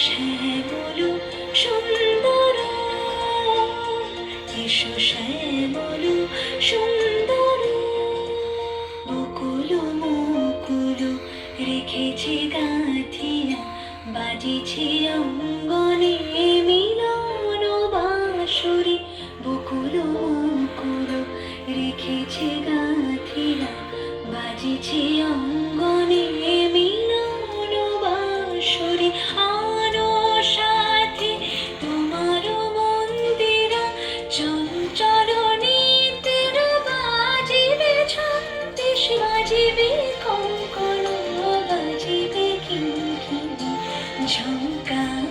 শ্যামল সুন্দর, এসো শ্যামল সুন্দর। বকুল মুকুল রেখেছে গাঁথিয়া, বাজিছে অঙ্গনে মিলন বাঁশরি। বকুল মুকুল রেখেছে গাঁথিয়া, বাজিছে অঙ্গনে মিলন বাঁশরি। আনো সাথে তোমার মন্দিরা, চঞ্চল নিত্যের বাজিবে ছন্দেশ, বাজিবে কঙ্কণ, বাজিবে কিঙ্কিণী ঝঙ্কার।